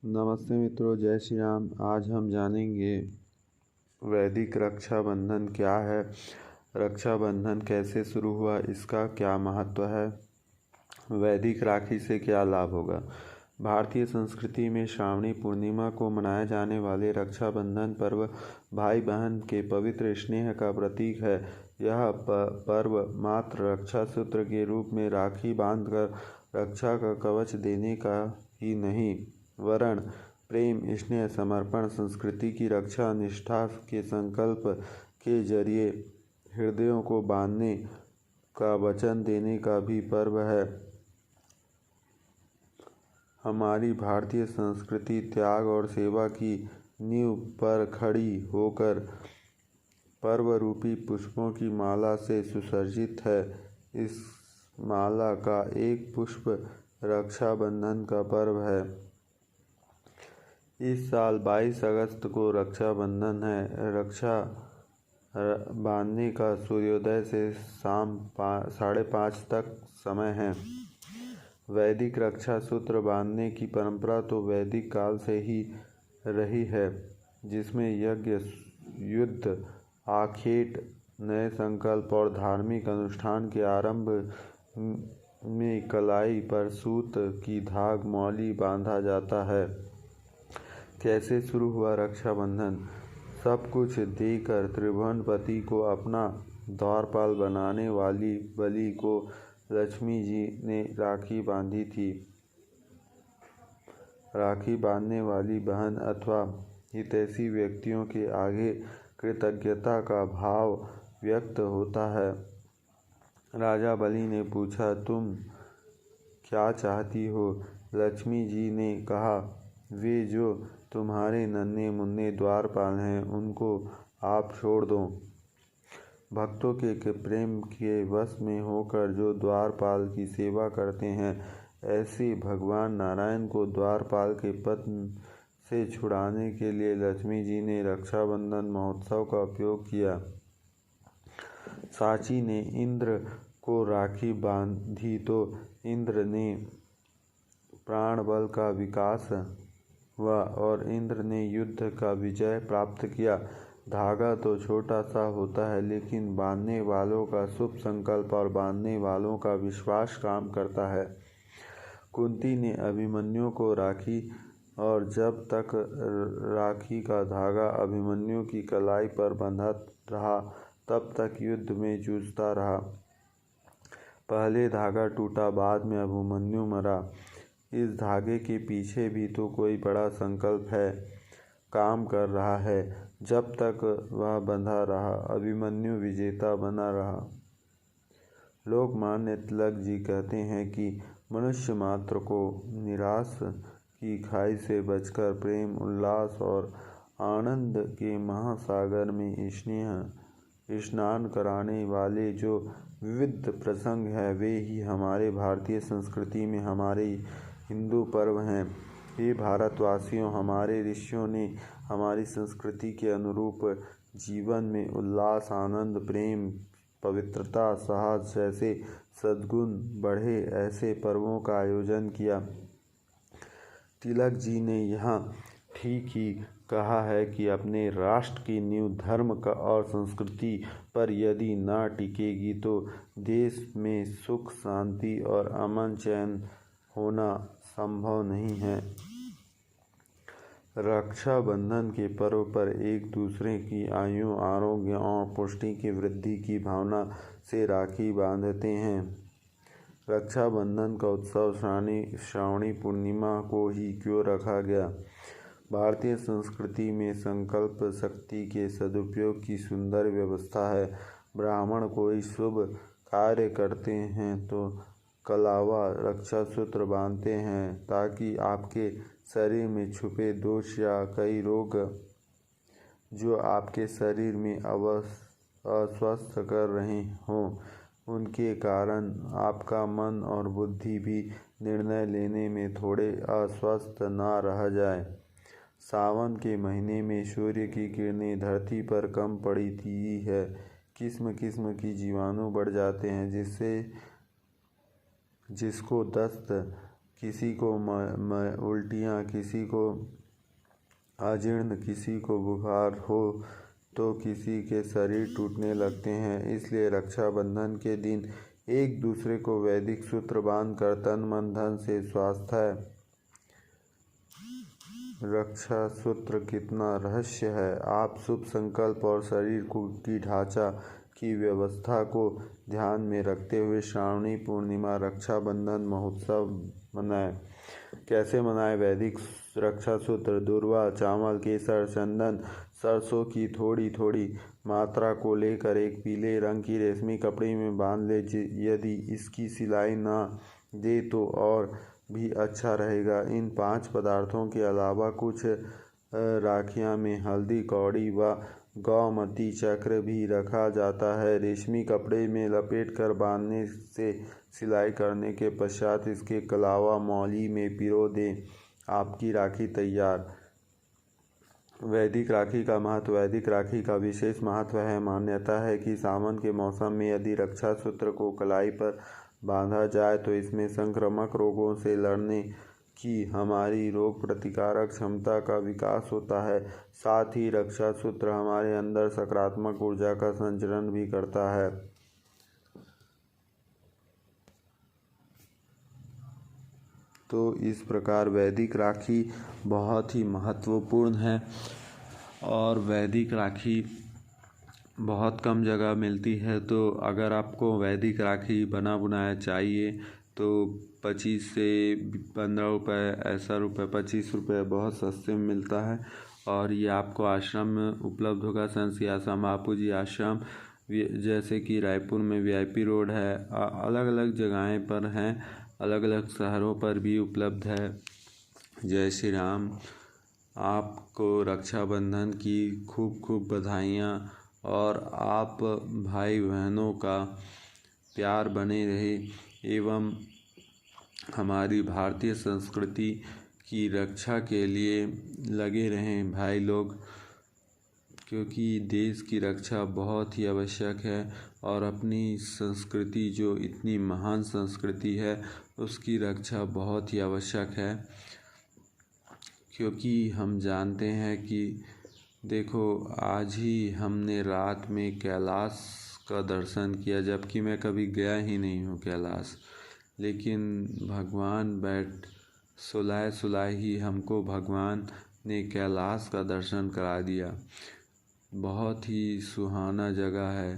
नमस्ते मित्रों, जय श्री राम। आज हम जानेंगे वैदिक रक्षाबंधन क्या है, रक्षाबंधन कैसे शुरू हुआ, इसका क्या महत्व है, वैदिक राखी से क्या लाभ होगा। भारतीय संस्कृति में श्रावणी पूर्णिमा को मनाए जाने वाले रक्षाबंधन पर्व भाई बहन के पवित्र स्नेह का प्रतीक है। यह पर्व मात्र रक्षा सूत्र के रूप में राखी बांधकर रक्षा का कवच देने का ही नहीं, वरन प्रेम, स्नेह, समर्पण, संस्कृति की रक्षा, निष्ठा के संकल्प के जरिए हृदयों को बांधने का वचन देने का भी पर्व है। हमारी भारतीय संस्कृति त्याग और सेवा की नींव पर खड़ी होकर पर्व रूपी पुष्पों की माला से सुसज्जित है। इस माला का एक पुष्प रक्षाबंधन का पर्व है। इस साल 22 अगस्त को रक्षाबंधन है। रक्षा बांधने का सूर्योदय से शाम 5:30 तक समय है। वैदिक रक्षा सूत्र बांधने की परंपरा तो वैदिक काल से ही रही है, जिसमें यज्ञ, युद्ध, आखेट, नए संकल्प और धार्मिक अनुष्ठान के आरंभ में कलाई पर सूत की धाग मौली बांधा जाता है। कैसे शुरू हुआ रक्षाबंधन? सब कुछ देकर त्रिभुवनपति को अपना द्वारपाल बनाने वाली बलि को लक्ष्मी जी ने राखी बांधी थी। राखी बांधने वाली बहन अथवा हितैषी व्यक्तियों के आगे कृतज्ञता का भाव व्यक्त होता है। राजा बलि ने पूछा, तुम क्या चाहती हो? लक्ष्मी जी ने कहा, वे जो तुम्हारे नन्हे मुन्ने द्वारपाल हैं, उनको आप छोड़ दो। भक्तों के प्रेम के वश में होकर जो द्वारपाल की सेवा करते हैं, ऐसे भगवान नारायण को द्वारपाल के पद से छुड़ाने के लिए लक्ष्मी जी ने रक्षाबंधन महोत्सव का उपयोग किया। साची ने इंद्र को राखी बांधी तो इंद्र ने प्राण बल का विकास हुआ और इंद्र ने युद्ध का विजय प्राप्त किया। धागा तो छोटा सा होता है, लेकिन बांधने वालों का शुभ संकल्प और बांधने वालों का विश्वास काम करता है। कुंती ने अभिमन्यु को राखी और जब तक राखी का धागा अभिमन्यु की कलाई पर बंधा रहा, तब तक युद्ध में जूझता रहा। पहले धागा टूटा, बाद में अभिमन्यु मरा। इस धागे के पीछे भी तो कोई बड़ा संकल्प है, काम कर रहा है। जब तक वह बंधा रहा, अभिमन्यु विजेता बना रहा। लोकमान्य तिलक जी कहते हैं कि मनुष्य मात्र को निराश की खाई से बचकर प्रेम, उल्लास और आनंद के महासागर में स्नान कराने वाले जो विविध प्रसंग हैं, वे ही हमारे भारतीय संस्कृति में हमारे हिंदू पर्व हैं। हे भारतवासियों, हमारे ऋषियों ने हमारी संस्कृति के अनुरूप जीवन में उल्लास, आनंद, प्रेम, पवित्रता, साहस जैसे सद्गुण बढ़े ऐसे पर्वों का आयोजन किया। तिलक जी ने यहाँ ठीक ही कहा है कि अपने राष्ट्र की नींव धर्म और संस्कृति पर यदि न टिकेगी तो देश में सुख, शांति और अमन चैन होना संभव नहीं है। रक्षाबंधन के पर्व पर एक दूसरे की आयु, आरोग्य और पुष्टि की वृद्धि की भावना से राखी बांधते हैं। रक्षाबंधन का उत्सव श्रावणी पूर्णिमा को ही क्यों रखा गया? भारतीय संस्कृति में संकल्प शक्ति के सदुपयोग की सुंदर व्यवस्था है। ब्राह्मण कोई शुभ कार्य करते हैं तो कलावा रक्षा सूत्र बांधते हैं, ताकि आपके शरीर में छुपे दोष या कई रोग जो आपके शरीर में अस्वस्थ कर रहे हों, उनके कारण आपका मन और बुद्धि भी निर्णय लेने में थोड़े अस्वस्थ न रह जाए। सावन के महीने में सूर्य की किरणें धरती पर कम पड़ती है, किस्म किस्म की जीवाणु बढ़ जाते हैं, जिसको दस्त किसी को उल्टियाँ, किसी को अजीर्ण, किसी को बुखार हो तो किसी के शरीर टूटने लगते हैं। इसलिए रक्षाबंधन के दिन एक दूसरे को वैदिक सूत्र बांधकर तन मन धन से स्वास्थ्य रक्षा सूत्र कितना रहस्य है। आप शुभ संकल्प और शरीर की ढांचा की व्यवस्था को ध्यान में रखते हुए श्रावणी पूर्णिमा रक्षाबंधन महोत्सव मनाएं। कैसे मनाएं? वैदिक रक्षा सूत्र: दूर्वा, चावल, केसर, चंदन, सरसों की थोड़ी थोड़ी मात्रा को लेकर एक पीले रंग की रेशमी कपड़े में बांध ले। यदि इसकी सिलाई ना दे तो और भी अच्छा रहेगा। इन 5 पदार्थों के अलावा कुछ राखियाँ में हल्दी, कौड़ी व गौमती चक्र भी रखा जाता है। रेशमी कपड़े में लपेटकर बांधने से सिलाई करने के पश्चात इसके कलावा मौली में पिरो दें। आपकी राखी तैयार। वैदिक राखी का महत्व: वैदिक राखी का विशेष महत्व है। मान्यता है कि सावन के मौसम में यदि रक्षा सूत्र को कलाई पर बांधा जाए तो इसमें संक्रामक रोगों से लड़ने की हमारी रोग प्रतिकारक क्षमता का विकास होता है। साथ ही रक्षा सूत्र हमारे अंदर सकारात्मक ऊर्जा का संचरण भी करता है। तो इस प्रकार वैदिक राखी बहुत ही महत्वपूर्ण है और वैदिक राखी बहुत कम जगह मिलती है। तो अगर आपको वैदिक राखी बना बनाया चाहिए तो 25 से 15 रुपये ऐसा 25 रुपये बहुत सस्ते में मिलता है और ये आपको आश्रम में उपलब्ध होगा। संत सियाराम बापू जी आश्रम जैसे कि रायपुर में VIP रोड है, अलग अलग जगहें पर हैं, अलग अलग शहरों पर भी उपलब्ध है। जय श्री राम। आपको रक्षाबंधन की खूब खूब बधाइयाँ और आप भाई बहनों का प्यार बने रहे एवं हमारी भारतीय संस्कृति की रक्षा के लिए लगे रहें भाई लोग, क्योंकि देश की रक्षा बहुत ही आवश्यक है और अपनी संस्कृति जो इतनी महान संस्कृति है उसकी रक्षा बहुत ही आवश्यक है। क्योंकि हम जानते हैं कि देखो आज ही हमने रात में कैलाश का दर्शन किया, जबकि मैं कभी गया ही नहीं हूँ कैलाश, लेकिन भगवान सुलाए ही हमको भगवान ने कैलाश का दर्शन करा दिया। बहुत ही सुहाना जगह है।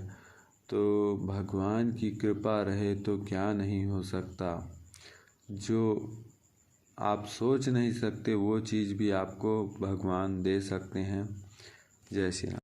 तो भगवान की कृपा रहे तो क्या नहीं हो सकता। जो आप सोच नहीं सकते वो चीज़ भी आपको भगवान दे सकते हैं। जय श्री राम।